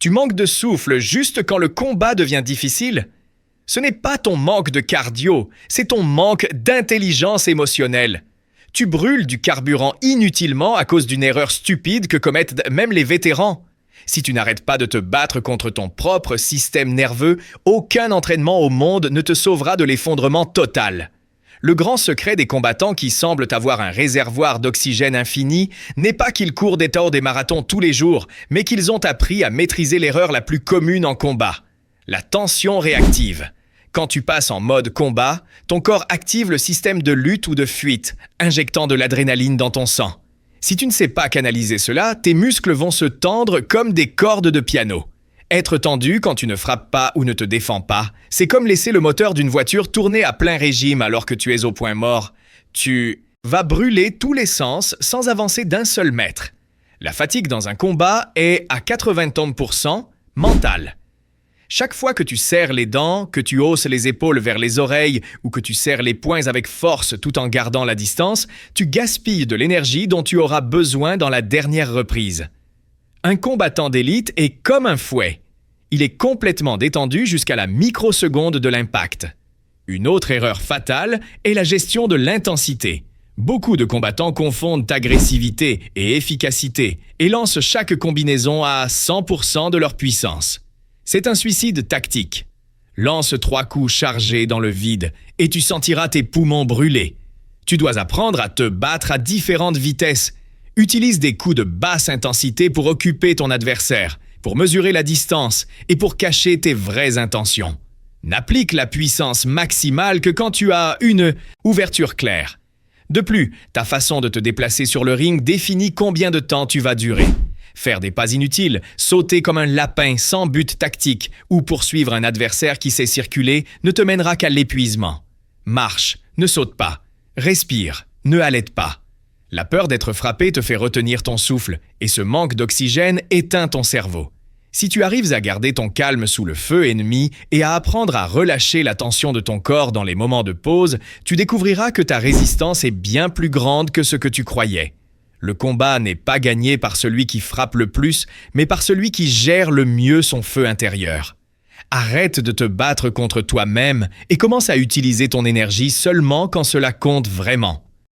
Tu manques de souffle juste quand le combat devient difficile? Ce n'est pas ton manque de cardio, c'est ton manque d'intelligence émotionnelle. Tu brûles du carburant inutilement à cause d'une erreur stupide que commettent même les vétérans. Si tu n'arrêtes pas de te battre contre ton propre système nerveux, aucun entraînement au monde ne te sauvera de l'effondrement total. Le grand secret des combattants qui semblent avoir un réservoir d'oxygène infini n'est pas qu'ils courent des marathons tous les jours, mais qu'ils ont appris à maîtriser l'erreur la plus commune en combat, la tension réactive. Quand tu passes en mode combat, ton corps active le système de lutte ou de fuite, injectant de l'adrénaline dans ton sang. Si tu ne sais pas canaliser cela, tes muscles vont se tendre comme des cordes de piano. Être tendu quand tu ne frappes pas ou ne te défends pas, c'est comme laisser le moteur d'une voiture tourner à plein régime alors que tu es au point mort. Tu vas brûler tous les sens sans avancer d'un seul mètre. La fatigue dans un combat est à 80% mentale. Chaque fois que tu serres les dents, que tu hausses les épaules vers les oreilles ou que tu serres les poings avec force tout en gardant la distance, tu gaspilles de l'énergie dont tu auras besoin dans la dernière reprise. Un combattant d'élite est comme un fouet. Il est complètement détendu jusqu'à la microseconde de l'impact. Une autre erreur fatale est la gestion de l'intensité. Beaucoup de combattants confondent agressivité et efficacité et lancent chaque combinaison à 100% de leur puissance. C'est un suicide tactique. Lance 3 coups chargés dans le vide et tu sentiras tes poumons brûler. Tu dois apprendre à te battre à différentes vitesses. Utilise des coups de basse intensité pour occuper ton adversaire, pour mesurer la distance et pour cacher tes vraies intentions. N'applique la puissance maximale que quand tu as une ouverture claire. De plus, ta façon de te déplacer sur le ring définit combien de temps tu vas durer. Faire des pas inutiles, sauter comme un lapin sans but tactique ou poursuivre un adversaire qui sait circuler ne te mènera qu'à l'épuisement. Marche, ne saute pas. Respire, ne halète pas. La peur d'être frappé te fait retenir ton souffle et ce manque d'oxygène éteint ton cerveau. Si tu arrives à garder ton calme sous le feu ennemi et à apprendre à relâcher la tension de ton corps dans les moments de pause, tu découvriras que ta résistance est bien plus grande que ce que tu croyais. Le combat n'est pas gagné par celui qui frappe le plus, mais par celui qui gère le mieux son feu intérieur. Arrête de te battre contre toi-même et commence à utiliser ton énergie seulement quand cela compte vraiment.